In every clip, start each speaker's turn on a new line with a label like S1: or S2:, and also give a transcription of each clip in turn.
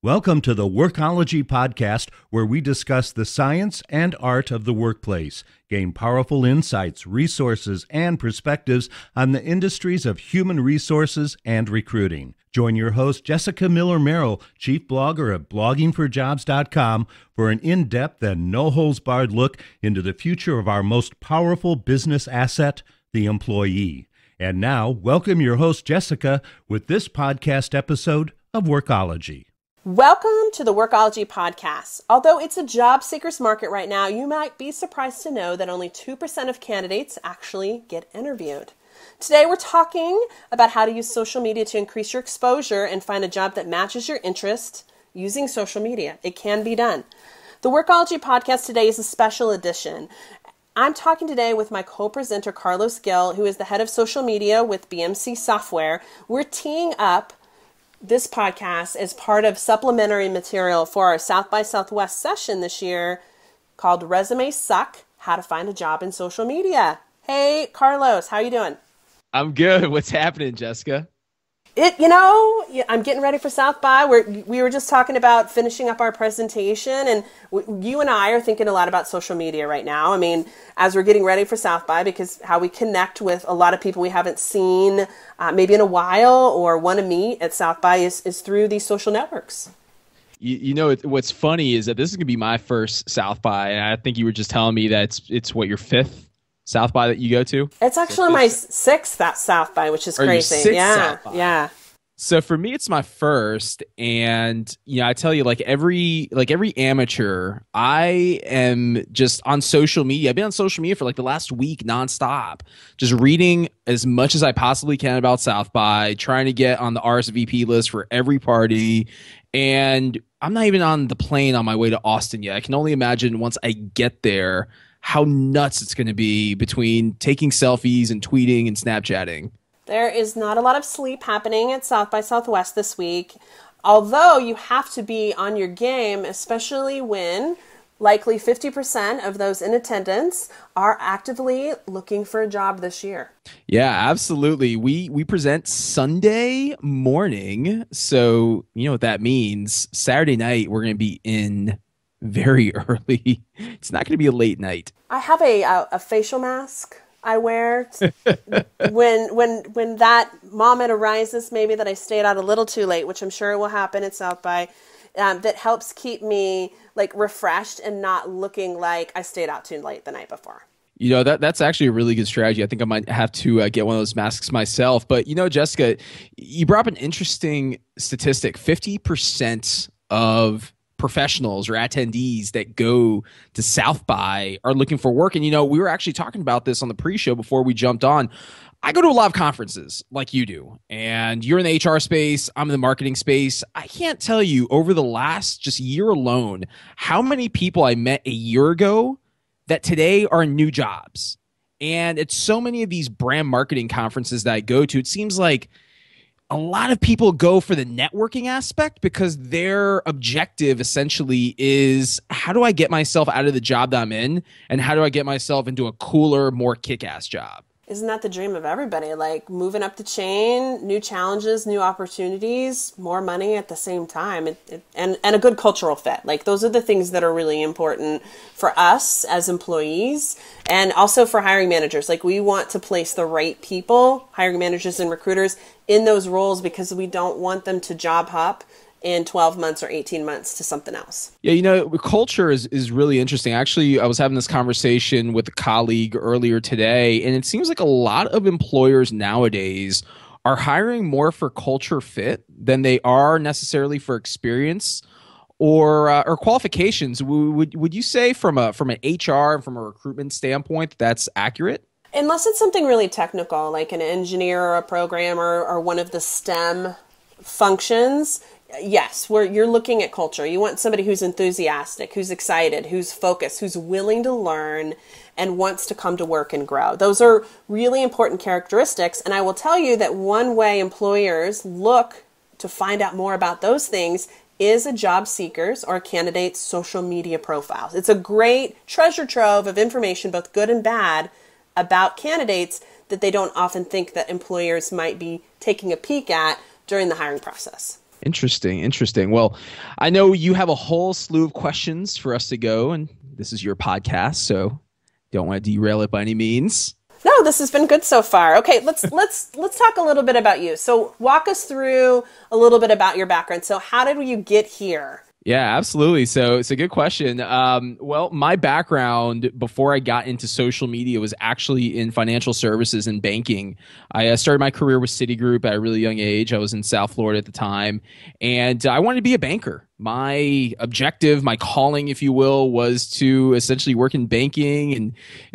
S1: Welcome to the Workology podcast, where we discuss the science and art of the workplace, gain powerful insights, resources, and perspectives on the industries of human resources and recruiting. Join your host, Jessica Miller-Merrill, chief blogger at bloggingforjobs.com, for an in-depth and no-holds-barred look into the future of our most powerful business asset, the employee. And now, welcome your host, Jessica, with this podcast episode of Workology.
S2: Welcome to the Workology podcast. Although it's a job seeker's market right now, you might be surprised to know that only 2% of candidates actually get interviewed. Today we're talking about how to use social media to increase your exposure and find a job that matches your interest using social media. It can be done. The Workology podcast today is a special edition. I'm talking today with my co-presenter, Carlos Gill, who is the head of social media with BMC Software. We're teeing up this podcast is part of supplementary material for our South by Southwest session this year called Resumes Suck, How to Find a Job in Social Media. Hey, Carlos, how you doing?
S3: I'm good. What's happening, Jessica?
S2: I'm getting ready for South by. We were just talking about finishing up our presentation, and you and I are thinking a lot about social media right now. I mean, as we're getting ready for South by, because how we connect with a lot of people we haven't seen maybe in a while or want to meet at South by is through these social networks.
S3: What's funny is that this is going to be my first South by, and I think you were just telling me that it's what, your fifth South by that you go to?
S2: It's actually my sixth South by, which is crazy. Yeah.
S3: So for me, it's my first, and I tell you, like every amateur, I am just on social media. I've been on social media for like the last week nonstop, just reading as much as I possibly can about South by, trying to get on the RSVP list for every party. And I'm not even on the plane on my way to Austin yet. I can only imagine once I get there how nuts it's going to be between taking selfies and tweeting and Snapchatting.
S2: There is not a lot of sleep happening at South by Southwest this week, although you have to be on your game, especially when likely 50% of those in attendance are actively looking for a job this year.
S3: Yeah, absolutely. We present Sunday morning, so you know what that means. Saturday night, we're going to be in very early. It's not going to be a late night.
S2: I have a facial mask I wear when that moment arises, maybe that I stayed out a little too late, which I'm sure will happen at South by, that helps keep me like refreshed and not looking like I stayed out too late the night before.
S3: That's actually a really good strategy. I think I might have to get one of those masks myself. But Jessica, you brought up an interesting statistic. 50% of professionals or attendees that go to South by are looking for work. And, we were actually talking about this on the pre-show before we jumped on. I go to a lot of conferences like you do, and you're in the HR space. I'm in the marketing space. I can't tell you over the last just year alone how many people I met a year ago that today are in new jobs. And it's so many of these brand marketing conferences that I go to. It seems like a lot of people go for the networking aspect because their objective essentially is, how do I get myself out of the job that I'm in, and how do I get myself into a cooler, more kick-ass job?
S2: Isn't that the dream of everybody? Like moving up the chain, new challenges, new opportunities, more money at the same time, and a good cultural fit. Like those are the things that are really important for us as employees and also for hiring managers. Like we want to place the right people, hiring managers and recruiters, in those roles because we don't want them to job hop in 12 months or 18 months to something else.
S3: Yeah, culture is really interesting. Actually, I was having this conversation with a colleague earlier today, and it seems like a lot of employers nowadays are hiring more for culture fit than they are necessarily for experience or qualifications. Would you say from an HR and from a recruitment standpoint that's accurate?
S2: Unless it's something really technical, like an engineer or a programmer or one of the STEM functions, yes, you're looking at culture. You want somebody who's enthusiastic, who's excited, who's focused, who's willing to learn and wants to come to work and grow. Those are really important characteristics. And I will tell you that one way employers look to find out more about those things is a job seeker's or a candidate's social media profiles. It's a great treasure trove of information, both good and bad, about candidates that they don't often think that employers might be taking a peek at during the hiring process.
S3: Interesting, interesting. Well, I know you have a whole slew of questions for us to go, and this is your podcast, so don't want to derail it by any means.
S2: No, this has been good so far. Okay, let's talk a little bit about you. So walk us through a little bit about your background. So how did you get here?
S3: Yeah, absolutely. So it's a good question. Well, my background before I got into social media was actually in financial services and banking. I started my career with Citigroup at a really young age. I was in South Florida at the time, and I wanted to be a banker. My objective, my calling, if you will, was to essentially work in banking and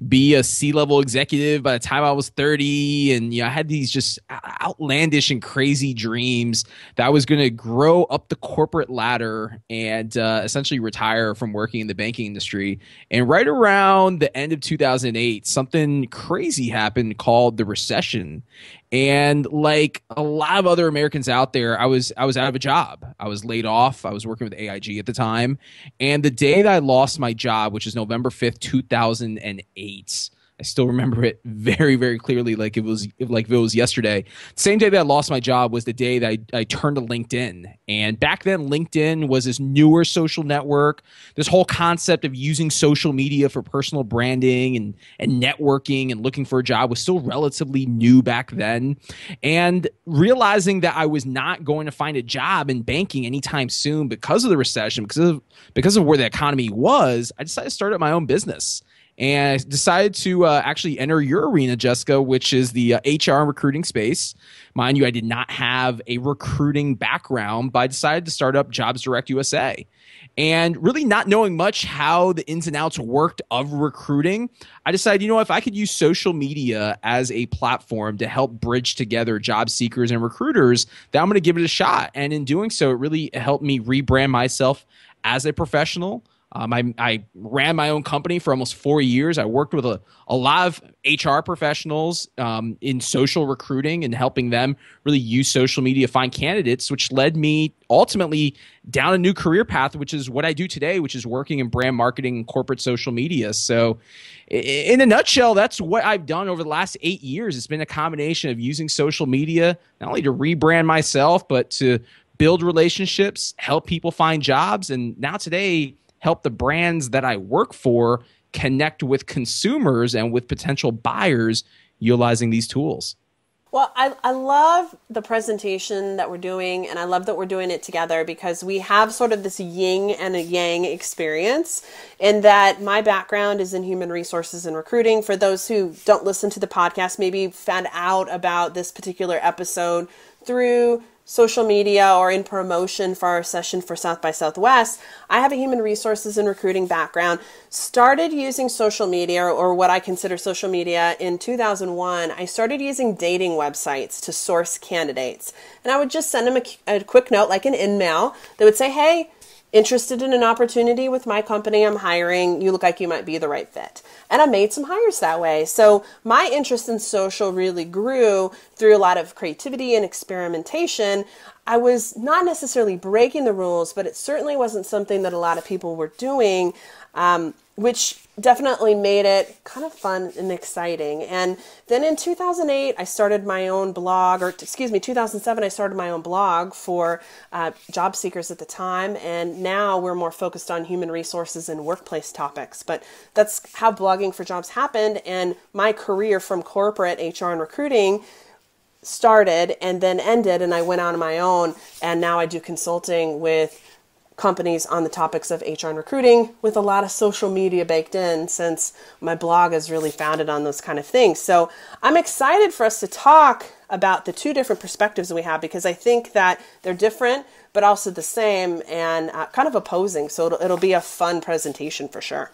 S3: be a C-level executive by the time I was 30. And I had these just outlandish and crazy dreams that I was going to grow up the corporate ladder and essentially retire from working in the banking industry. And right around the end of 2008, something crazy happened called the recession. And like a lot of other Americans out there, I was out of a job. I was laid off. I was working with AIG at the time. And the day that I lost my job, which is November 5th, 2008, I still remember it very, very clearly, like it was yesterday. Same day that I lost my job was the day that I turned to LinkedIn. And back then, LinkedIn was this newer social network. This whole concept of using social media for personal branding and networking and looking for a job was still relatively new back then. And realizing that I was not going to find a job in banking anytime soon because of the recession, because of where the economy was, I decided to start up my own business. And I decided to actually enter your arena, Jessica, which is the HR and recruiting space. Mind you, I did not have a recruiting background, but I decided to start up Jobs Direct USA. And really not knowing much how the ins and outs worked of recruiting, I decided, if I could use social media as a platform to help bridge together job seekers and recruiters, that I'm going to give it a shot. And in doing so, it really helped me rebrand myself as a professional. I ran my own company for almost 4 years. I worked with a lot of HR professionals in social recruiting and helping them really use social media to find candidates, which led me ultimately down a new career path, which is what I do today, which is working in brand marketing and corporate social media. So in a nutshell, that's what I've done over the last 8 years. It's been a combination of using social media, not only to rebrand myself, but to build relationships, help people find jobs. And now today, help the brands that I work for connect with consumers and with potential buyers utilizing these tools.
S2: Well, I love the presentation that we're doing, and I love that we're doing it together because we have sort of this yin and a yang experience in that my background is in human resources and recruiting. For those who don't listen to the podcast, maybe found out about this particular episode through social media or in promotion for our session for South by Southwest. I have a human resources and recruiting background, started using social media or what I consider social media in 2001. I started using dating websites to source candidates. And I would just send them a quick note, like an in-mail, that would say, hey, interested in an opportunity with my company, I'm hiring, you look like you might be the right fit. And I made some hires that way. So my interest in social really grew through a lot of creativity and experimentation. I was not necessarily breaking the rules, but it certainly wasn't something that a lot of people were doing, which definitely made it kind of fun and exciting. And then in 2008, I started my own blog, 2007, I started my own blog for job seekers at the time. And now we're more focused on human resources and workplace topics. But that's how blogging for jobs happened. And my career from corporate HR and recruiting started and then ended, and I went on my own. And now I do consulting with companies on the topics of HR and recruiting with a lot of social media baked in, since my blog is really founded on those kind of things. So I'm excited for us to talk about the two different perspectives we have, because I think that they're different, but also the same and kind of opposing. So it'll be a fun presentation for sure.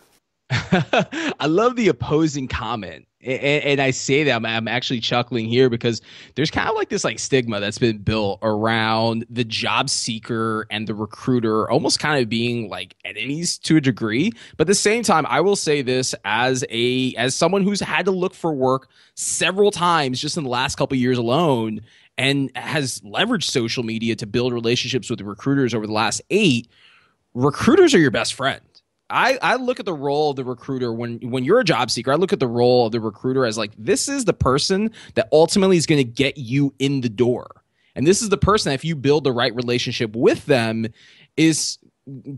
S3: I love the opposing comment. And I say that I'm actually chuckling here because there's kind of like this like stigma that's been built around the job seeker and the recruiter almost kind of being like enemies to a degree. But at the same time, I will say this as someone who's had to look for work several times just in the last couple of years alone and has leveraged social media to build relationships with the recruiters over the last 8. Recruiters are your best friend. I look at the role of the recruiter when you're a job seeker. I look at the role of the recruiter as like, this is the person that ultimately is going to get you in the door. And this is the person that, if you build the right relationship with them, is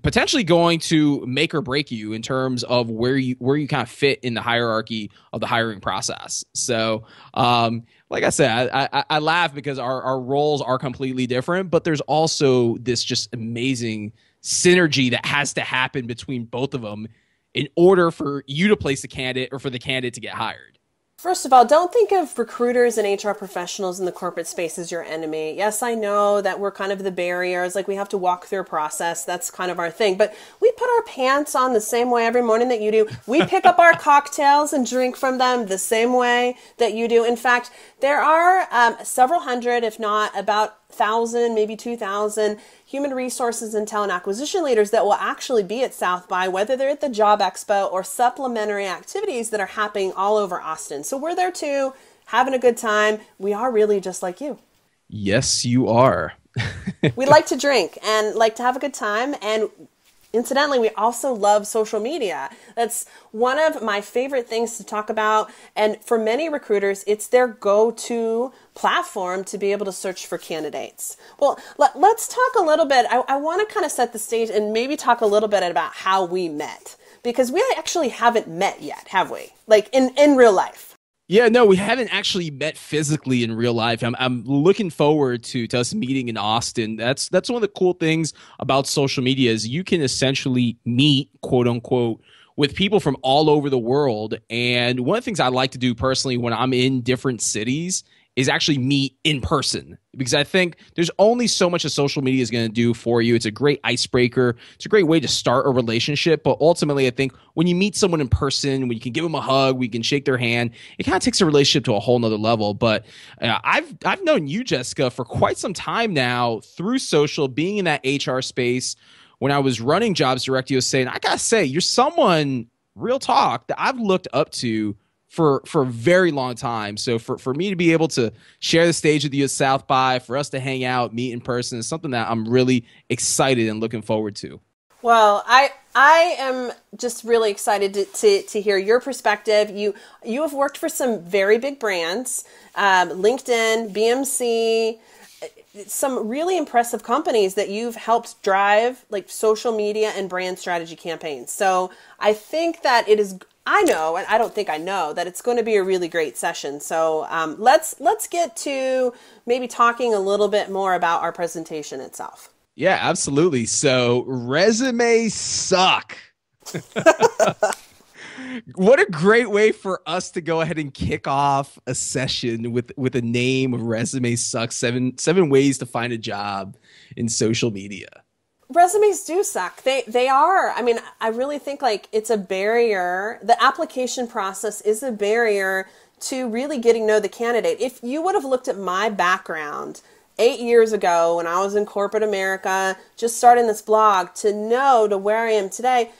S3: potentially going to make or break you in terms of where you kind of fit in the hierarchy of the hiring process. So, like I said, I laugh because our roles are completely different, but there's also this just amazing synergy that has to happen between both of them in order for you to place the candidate or for the candidate to get hired.
S2: First of all, don't think of recruiters and HR professionals in the corporate space as your enemy. Yes, I know that we're kind of the barriers, like we have to walk through a process. That's kind of our thing. But we put our pants on the same way every morning that you do. We pick up our cocktails and drink from them the same way that you do. In fact, there are several hundred, if not about 1,000, maybe 2,000 human resources and talent acquisition leaders that will actually be at South by, whether they're at the Job Expo or supplementary activities that are happening all over Austin. So we're there too, having a good time. We are really just like you.
S3: Yes, you are.
S2: We like to drink and like to have a good time. And incidentally, we also love social media. That's one of my favorite things to talk about. And for many recruiters, it's their go-to platform to be able to search for candidates. Well, let's talk a little bit. I want to kind of set the stage and maybe talk a little bit about how we met, because we actually haven't met yet, have we? Like in real life.
S3: Yeah, no, we haven't actually met physically in real life. I'm looking forward to us meeting in Austin. That's one of the cool things about social media is you can essentially meet, quote unquote, with people from all over the world. And one of the things I like to do personally when I'm in different cities is actually meet in person, because I think there's only so much a social media is going to do for you. It's a great icebreaker. It's a great way to start a relationship. But ultimately, I think when you meet someone in person, when you can give them a hug, we can shake their hand, it kind of takes a relationship to a whole nother level. But I've known you, Jessica, for quite some time now through social, being in that HR space. When I was running Jobs Direct USA, and I got to say, you're someone, real talk, that I've looked up to for a very long time. So for me to be able to share the stage with you at South by, for us to hang out, meet in person, is something that I'm really excited and looking forward to.
S2: Well, I am just really excited to hear your perspective. You have worked for some very big brands, LinkedIn, BMC, some really impressive companies that you've helped drive like social media and brand strategy campaigns. So I think that it is, I know, and I don't think I know, that it's going to be a really great session. So let's get to maybe talking a little bit more about our presentation itself.
S3: Yeah, absolutely. So resumes suck. What a great way for us to go ahead and kick off a session with a name of Resume Sucks, seven ways to find a job in social media.
S2: Resumes do suck. They are. I mean, I really think like it's a barrier. The application process is a barrier to really getting to know the candidate. If you would have looked at my background 8 years ago when I was in corporate America, just starting this blog, to where I am today,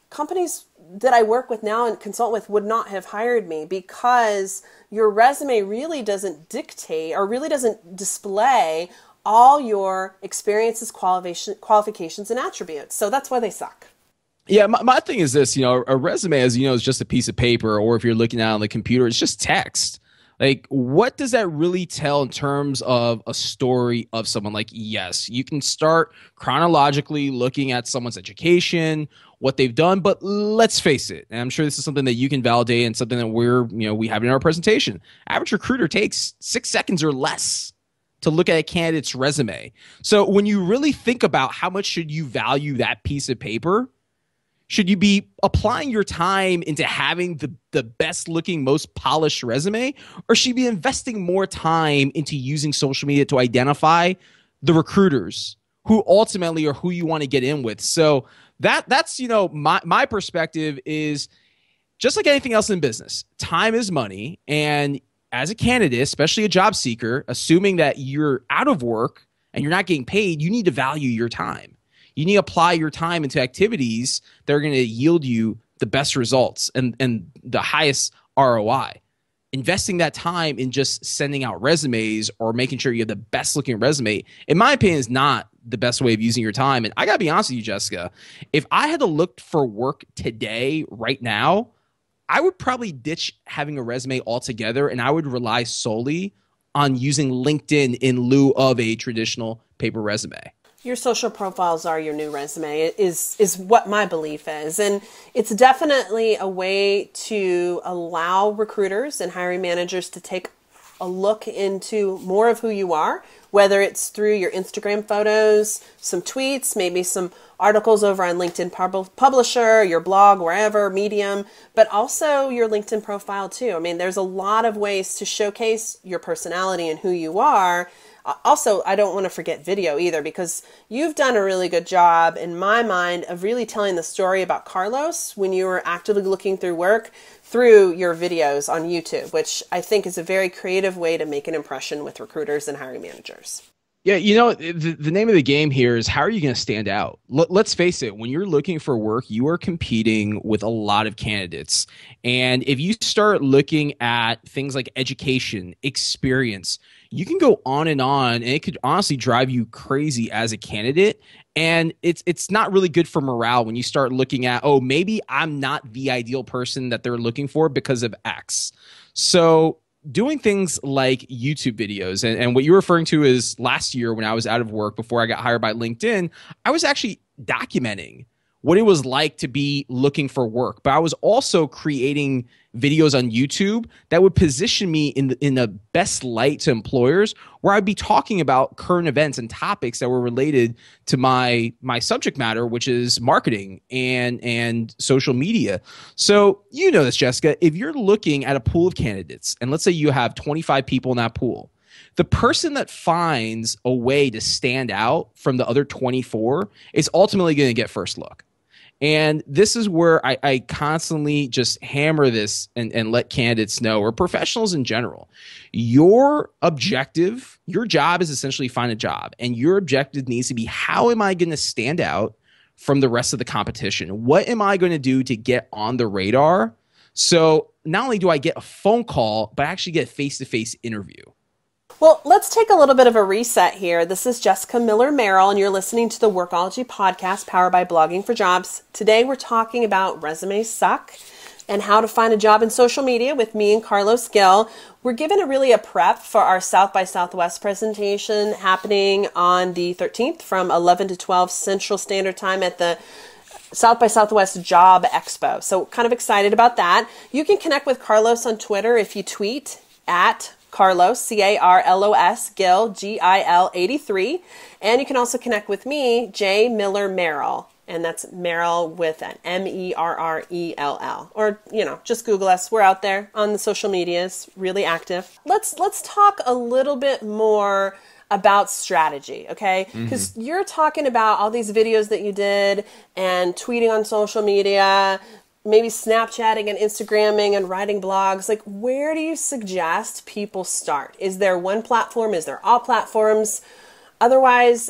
S2: companies that I work with now and consult with would not have hired me, because your resume really doesn't dictate or really doesn't display all your experiences, qualifications, and attributes. So that's why they suck.
S3: Yeah, my thing is this, a resume, as you know, is just a piece of paper, or if you're looking at it on the computer, it's just text. Like, what does that really tell in terms of a story of someone? Like, yes, you can start chronologically looking at someone's education, what they've done, but let's face it, and I'm sure this is something that you can validate and something that we have in our presentation. Average recruiter takes 6 seconds or less to look at a candidate's resume. So when you really think about how much should you value that piece of paper, should you be applying your time into having the best looking, most polished resume, or should you be investing more time into using social media to identify the recruiters who ultimately are who you want to get in with? So that's my perspective is just like anything else in business. Time is money, and as a candidate, especially a job seeker, assuming that you're out of work and you're not getting paid, you need to value your time. You need to apply your time into activities that are going to yield you the best results and the highest ROI. Investing that time in just sending out resumes or making sure you have the best looking resume, in my opinion, is not the best way of using your time. And I got to be honest with you, Jessica, if I had to look for work today, right now, I would probably ditch having a resume altogether, and I would rely solely on using LinkedIn in lieu of a traditional paper resume.
S2: Your social profiles are your new resume is what my belief is. And it's definitely a way to allow recruiters and hiring managers to take a look into more of who you are, whether it's through your Instagram photos, some tweets, maybe some articles over on LinkedIn Publisher, your blog, wherever, Medium, but also your LinkedIn profile too. I mean, there's a lot of ways to showcase your personality and who you are. Also, I don't want to forget video either, because you've done a really good job, in my mind, of really telling the story about Carlos when you were actively looking through work through your videos on YouTube, which I think is a very creative way to make an impression with recruiters and hiring managers.
S3: Yeah, you know, the name of the game here is how are you going to stand out? Let's face it, when you're looking for work, you are competing with a lot of candidates. And if you start looking at things like education, experience, you can go on, and it could honestly drive you crazy as a candidate. And it's not really good for morale when you start looking at, oh, maybe I'm not the ideal person that they're looking for because of X. So doing things like YouTube videos, and what you're referring to is last year when I was out of work before I got hired by LinkedIn, I was actually documenting what it was like to be looking for work. But I was also creating videos on YouTube that would position me in the best light to employers, where I'd be talking about current events and topics that were related to my subject matter, which is marketing and social media. So you know this, Jessica, if you're looking at a pool of candidates, and let's say you have 25 people in that pool, the person that finds a way to stand out from the other 24 is ultimately going to get first look. And this is where I constantly just hammer this and let candidates know, or professionals in general, your objective, your job is essentially find a job. And your objective needs to be, how am I going to stand out from the rest of the competition? What am I going to do to get on the radar? So not only do I get a phone call, but I actually get a face-to-face interview.
S2: Well, let's take a little bit of a reset here. This is Jessica Miller-Merrill, and you're listening to the Workology podcast powered by Blogging for Jobs. Today, we're talking about resumes suck and how to find a job in social media with me and Carlos Gill. We're given a prep for our South by Southwest presentation happening on the 13th from 11 to 12 Central Standard Time at the South by Southwest Job Expo. So kind of excited about that. You can connect with Carlos on Twitter if you tweet at Carlos, C-A-R-L-O-S, Gill, G-I-L-83. And you can also connect with me, J. Miller Merrill. And that's Merrill with an M-E-R-R-E-L-L. Or, just Google us. We're out there on the social medias, really active. Let's talk a little bit more about strategy, okay? Because you're talking about all these videos that you did and tweeting on social media, maybe Snapchatting and Instagramming and writing blogs. Like, where do you suggest people start? Is there one platform? Is there all platforms? Otherwise,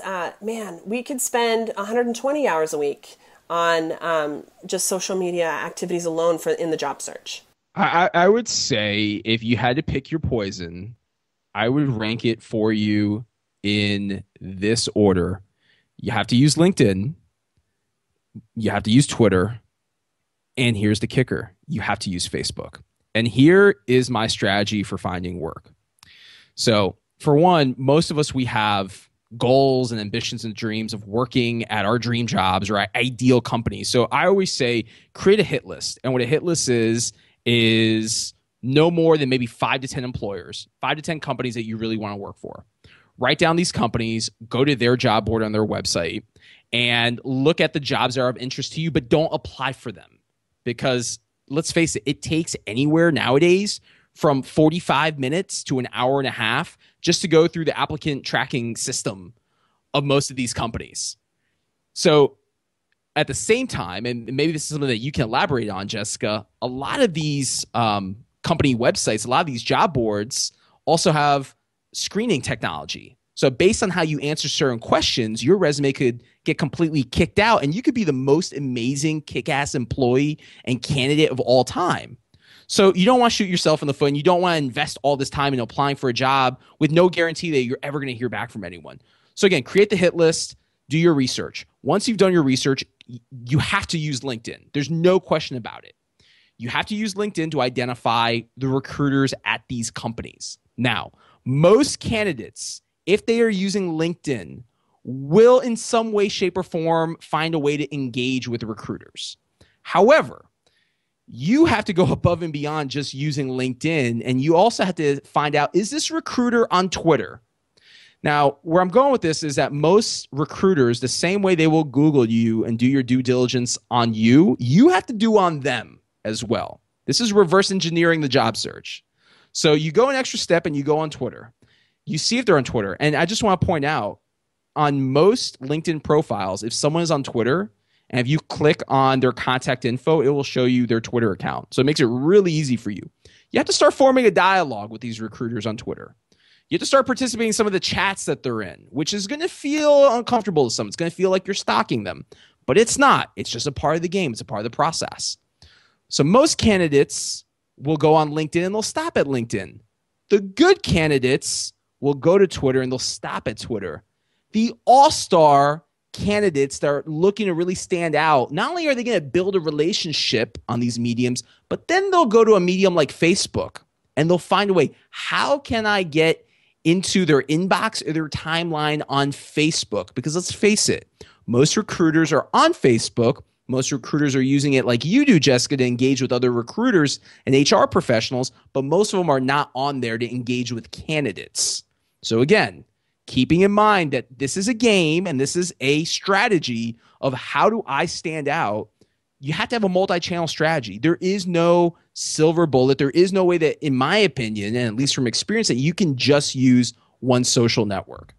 S2: we could spend 120 hours a week on just social media activities alone in the job search.
S3: I would say if you had to pick your poison, I would rank it for you in this order. You have to use LinkedIn. You have to use Twitter. And here's the kicker. You have to use Facebook. And here is my strategy for finding work. So for one, most of us, we have goals and ambitions and dreams of working at our dream jobs or at ideal companies. So I always say create a hit list. And what a hit list is no more than maybe 5 to 10 employers, 5 to 10 companies that you really want to work for. Write down these companies, go to their job board on their website, and look at the jobs that are of interest to you, but don't apply for them. Because let's face it, it takes anywhere nowadays from 45 minutes to an hour and a half just to go through the applicant tracking system of most of these companies. So at the same time, and maybe this is something that you can elaborate on, Jessica, a lot of these company websites, a lot of these job boards also have screening technology. So based on how you answer certain questions, your resume could get completely kicked out and you could be the most amazing kick-ass employee and candidate of all time. So you don't want to shoot yourself in the foot, and you don't want to invest all this time in applying for a job with no guarantee that you're ever going to hear back from anyone. So again, create the hit list, do your research. Once you've done your research, you have to use LinkedIn. There's no question about it. You have to use LinkedIn to identify the recruiters at these companies. Now, Most candidates, if they are using LinkedIn, will in some way, shape, or form find a way to engage with recruiters. However, you have to go above and beyond just using LinkedIn, and you also have to find out, is this recruiter on Twitter? Now, where I'm going with this is that most recruiters, the same way they will Google you and do your due diligence on you, you have to do on them as well. This is reverse engineering the job search. So you go an extra step and you go on Twitter. You see if they're on Twitter. And I just want to point out, on most LinkedIn profiles, if someone is on Twitter, and if you click on their contact info, it will show you their Twitter account. So it makes it really easy for you. You have to start forming a dialogue with these recruiters on Twitter. You have to start participating in some of the chats that they're in, which is going to feel uncomfortable to some. It's going to feel like you're stalking them. But it's not. It's just a part of the game. It's a part of the process. So most candidates will go on LinkedIn and they'll stop at LinkedIn. The good candidates will go to Twitter and they'll stop at Twitter. The all-star candidates that are looking to really stand out, not only are they going to build a relationship on these mediums, but then they'll go to a medium like Facebook and they'll find a way. How can I get into their inbox or their timeline on Facebook? Because let's face it, most recruiters are on Facebook. Most recruiters are using it like you do, Jessica, to engage with other recruiters and HR professionals, but most of them are not on there to engage with candidates. So again, keeping in mind that this is a game and this is a strategy of how do I stand out, you have to have a multi-channel strategy. There is no silver bullet. There is no way that, in my opinion, and at least from experience, that you can just use one social network.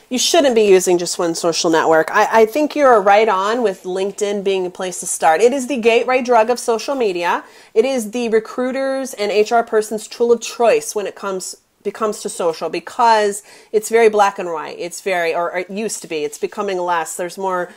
S2: You shouldn't be using just one social network. I think you're right on with LinkedIn being a place to start. It is the gateway drug of social media. It is the recruiters and HR person's tool of choice when it comes to social, because it's very black and white. It's very, or it used to be. It's becoming less. There's more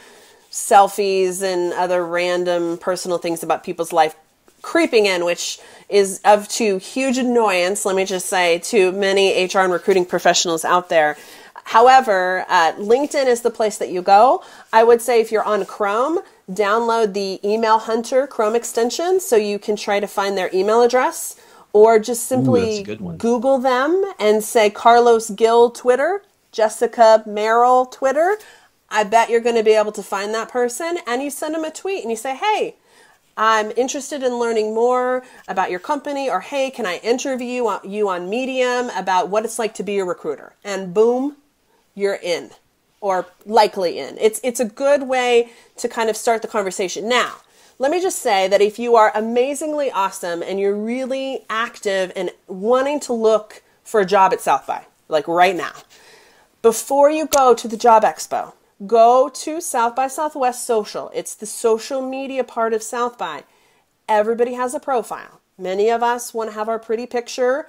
S2: selfies and other random personal things about people's life creeping in, which is to huge annoyance, let me just say, to many HR and recruiting professionals out there. However, LinkedIn is the place that you go. I would say if you're on Chrome, download the Email Hunter Chrome extension so you can try to find their email address. Or just simply Google them and say Carlos Gill Twitter, Jessica Merrill Twitter. I bet you're going to be able to find that person. And you send them a tweet and you say, hey, I'm interested in learning more about your company. Or, hey, can I interview you on Medium about what it's like to be a recruiter? And boom, you're in, or likely in. It's a good way to kind of start the conversation. Now, let me just say that if you are amazingly awesome and you're really active and wanting to look for a job at South by, like right now, before you go to the Job Expo, go to South by Southwest Social. It's the social media part of South by. Everybody has a profile. Many of us want to have our pretty picture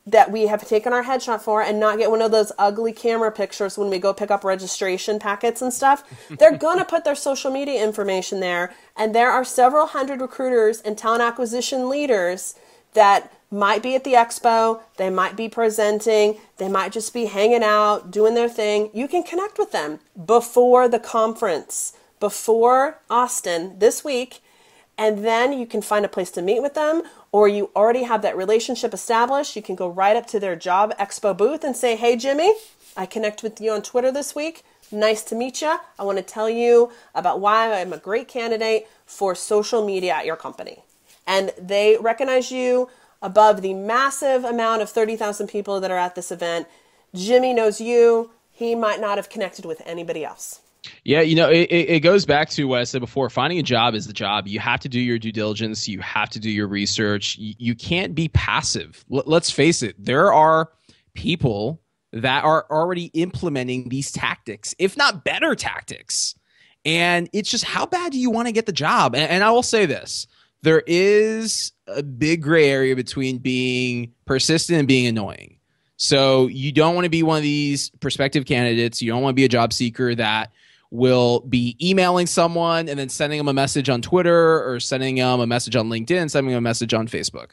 S2: that we have taken our headshot for and not get one of those ugly camera pictures when we go pick up registration packets and stuff. They're going to put their social media information there, and there are several hundred recruiters and talent acquisition leaders that might be at the expo, they might be presenting, they might just be hanging out, doing their thing. You can connect with them before the conference, before Austin this week, and then you can find a place to meet with them, or you already have that relationship established. You can go right up to their Job Expo booth and say, hey, Jimmy, I connect with you on Twitter this week. Nice to meet you. I want to tell you about why I'm a great candidate for social media at your company. And they recognize you above the massive amount of 30,000 people that are at this event. Jimmy knows you. He might not have connected with anybody else.
S3: Yeah, it goes back to what I said before. Finding a job is the job. You have to do your due diligence. You have to do your research. You can't be passive. Let's face it. There are people that are already implementing these tactics, if not better tactics. And it's just, how bad do you want to get the job? And I will say this. There is a big gray area between being persistent and being annoying. So you don't want to be one of these prospective candidates. You don't want to be a job seeker that will be emailing someone and then sending them a message on Twitter or sending them a message on LinkedIn, sending them a message on Facebook.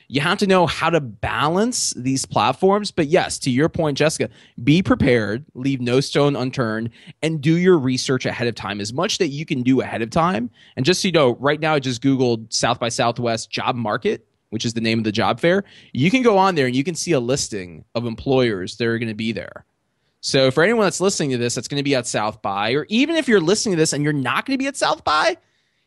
S3: You have to know how to balance these platforms. But yes, to your point, Jessica, be prepared, leave no stone unturned, and do your research ahead of time, as much that you can do ahead of time. And just so you know, right now I just Googled South by Southwest job market which is the name of the job fair, you can go on there and you can see a listing of employers that are going to be there. So for anyone that's listening to this, that's going to be at South by, or even if you're listening to this and you're not going to be at South by,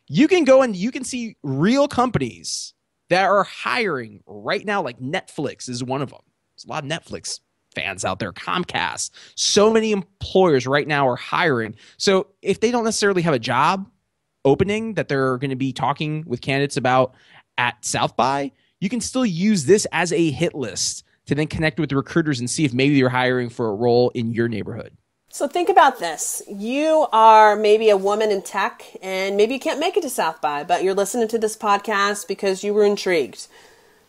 S3: you can go and you can see real companies that are hiring right now, like Netflix is one of them. There's a lot of Netflix fans out there, Comcast. So many employers right now are hiring. So if they don't necessarily have a job opening that they're going to be talking with candidates about at South by, you can still use this as a hit list to then connect with the recruiters and see if maybe you're hiring for a role in your neighborhood.
S2: So think about this. You are maybe a woman in tech, and maybe you can't make it to South by, but you're listening to this podcast because you were intrigued.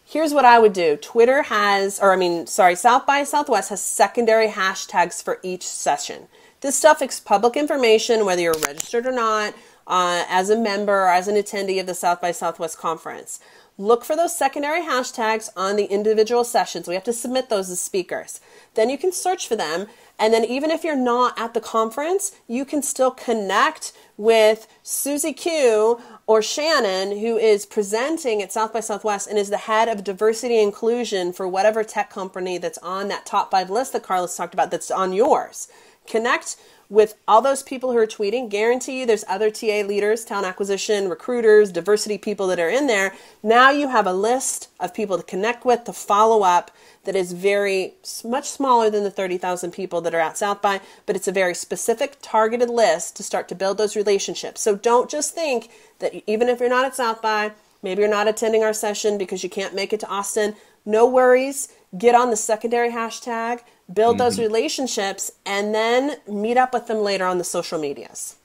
S2: Here's what I would do. South by Southwest has secondary hashtags for each session. This stuff is public information, whether you're registered or not, as a member or as an attendee of the South by Southwest conference. Look for those secondary hashtags on the individual sessions. We have to submit those as speakers. Then you can search for them. And then even if you're not at the conference, you can still connect with Susie Q or Shannon, who is presenting at South by Southwest and is the head of diversity and inclusion for whatever tech company that's on that top 5 list that Carlos talked about that's on yours. Connect with all those people who are tweeting. Guarantee you there's other TA leaders, talent acquisition, recruiters, diversity people that are in there. Now you have a list of people to connect with, to follow up, that is much smaller than the 30,000 people that are at South by, but it's a very specific, targeted list to start to build those relationships. So don't just think that even if you're not at South by, maybe you're not attending our session because you can't make it to Austin, no worries. Get on the secondary hashtag, build those relationships, and then meet up with them later on the social medias.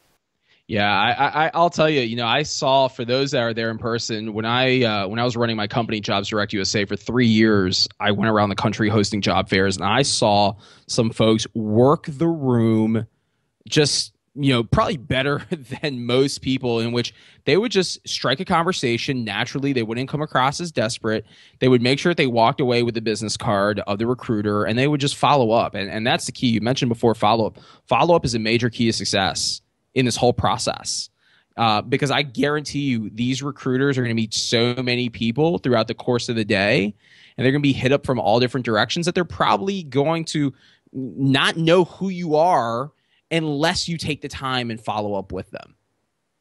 S3: Yeah, I'll tell you, I saw, for those that are there in person, when I was running my company, Jobs Direct USA, for 3 years, I went around the country hosting job fairs, and I saw some folks work the room just, probably better than most people, in which they would just strike a conversation naturally. They wouldn't come across as desperate. They would make sure that they walked away with the business card of the recruiter, and they would just follow up. And that's the key. You mentioned before, follow-up. Follow-up is a major key to success in this whole process. Because I guarantee you these recruiters are going to meet so many people throughout the course of the day, and they're going to be hit up from all different directions that they're probably going to not know who you are unless you take the time and follow up with them.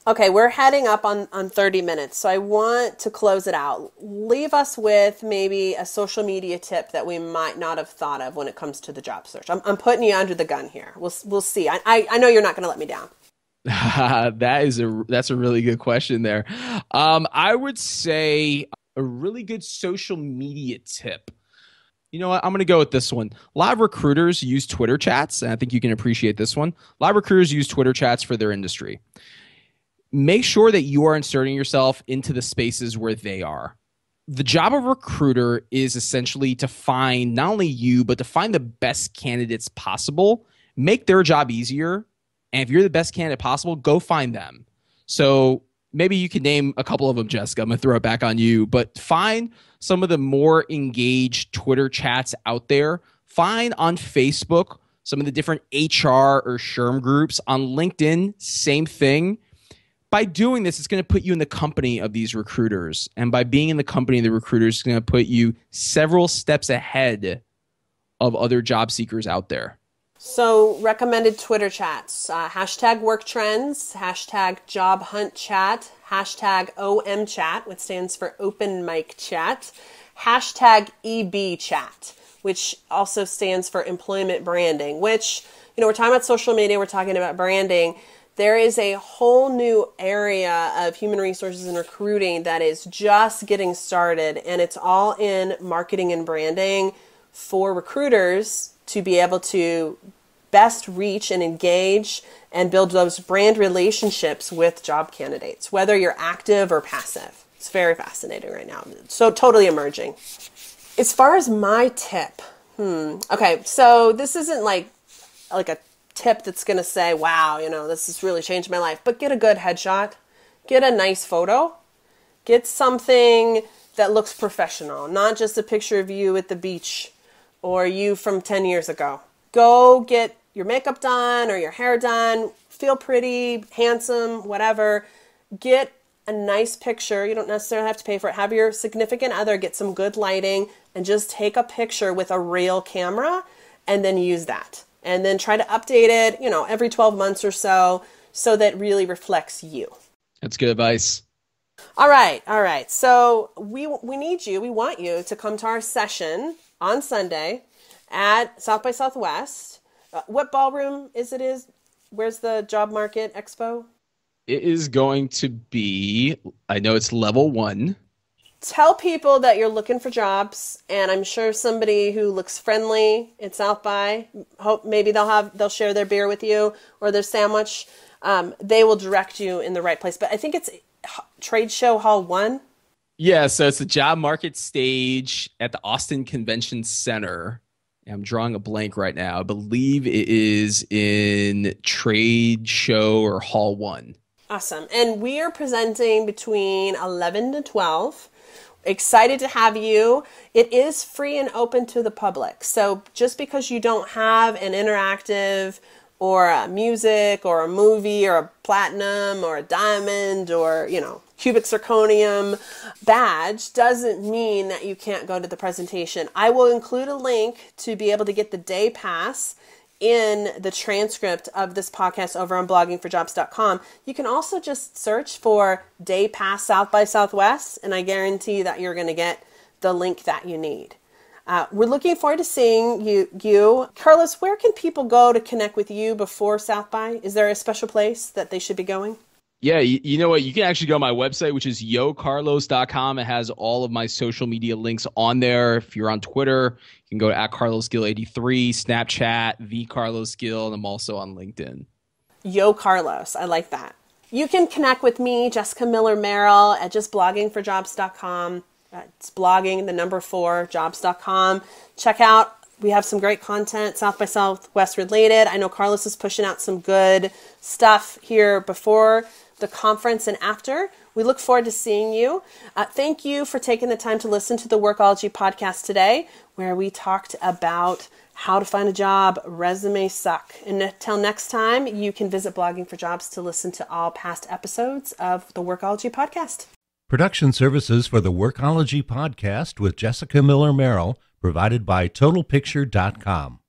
S2: Okay, we're heading up on 30 minutes, so I want to close it out. Leave us with maybe a social media tip that we might not have thought of when it comes to the job search. I'm putting you under the gun here. We'll see. I know you're not going to let me down.
S3: That's a really good question there. I would say a really good social media tip. You know what? I'm going to go with this one. A lot of recruiters use Twitter chats, and I think you can appreciate this one. A lot of recruiters use Twitter chats for their industry. Make sure that you are inserting yourself into the spaces where they are. The job of a recruiter is essentially to find not only you, but to find the best candidates possible, make their job easier. And if you're the best candidate possible, go find them. So maybe you can name a couple of them, Jessica. I'm going to throw it back on you. But find some of the more engaged Twitter chats out there. Find on Facebook some of the different HR or SHRM groups. On LinkedIn, same thing. By doing this, it's going to put you in the company of these recruiters. And by being in the company of the recruiters, it's going to put you several steps ahead of other job seekers out there.
S2: So recommended Twitter chats, hashtag work trends, hashtag job hunt chat, hashtag OM chat, which stands for open mic chat, hashtag EB chat, which also stands for employment branding, which, we're talking about social media, we're talking about branding. There is a whole new area of human resources and recruiting that is just getting started, and it's all in marketing and branding for recruiters to be able to best reach and engage and build those brand relationships with job candidates, whether you're active or passive. It's very fascinating right now. So totally emerging. As far as my tip, okay, so this isn't like a tip that's going to say, wow, this has really changed my life, but get a good headshot, get a nice photo, get something that looks professional, not just a picture of you at the beach or you from 10 years ago. Go get your makeup done or your hair done, feel pretty, handsome, whatever. Get a nice picture. You don't necessarily have to pay for it. Have your significant other get some good lighting and just take a picture with a real camera and then use that. And then try to update it, every 12 months or so that it really reflects you.
S3: That's good advice.
S2: All right. So we need you, we want you to come to our session on Sunday at South by Southwest. What ballroom is? Where's the Job Market Expo?
S3: It is going to be, I know it's level 1.
S2: Tell people that you're looking for jobs, and I'm sure somebody who looks friendly at South by, hope maybe they'll share their beer with you or their sandwich. They will direct you in the right place. But I think it's Trade Show Hall 1.
S3: Yeah, so it's the job market stage at the Austin Convention Center. I'm drawing a blank right now. I believe it is in Trade Show or Hall 1.
S2: Awesome. And we are presenting between 11 to 12. Excited to have you. It is free and open to the public. So just because you don't have an interactive or a music or a movie or a platinum or a diamond or, cubic zirconium badge doesn't mean that you can't go to the presentation. I will include a link to be able to get the day pass in the transcript of this podcast over on bloggingforjobs.com. You can also just search for Day Pass South by Southwest, and I guarantee that you're going to get the link that you need. We're looking forward to seeing you. Carlos, where can people go to connect with you before South by? Is there a special place that they should be going?
S3: Yeah, you know what? You can actually go to my website, which is yocarlos.com. It has all of my social media links on there. If you're on Twitter, you can go to @CarlosGill83, Snapchat, @VCarlosGill, and I'm also on LinkedIn.
S2: Yo Carlos, I like that. You can connect with me, Jessica Miller Merrill, at just bloggingforjobs.com. It's blogging, 4, jobs.com. Check out, we have some great content, South by Southwest related. I know Carlos is pushing out some good stuff here before the conference and after. We look forward to seeing you. Thank you for taking the time to listen to the Workology podcast today, where we talked about how to find a job. Resumes suck. And until next time, you can visit Blogging for Jobs to listen to all past episodes of the Workology podcast.
S1: Production services for the Workology podcast with Jessica Miller Merrill provided by TotalPicture.com.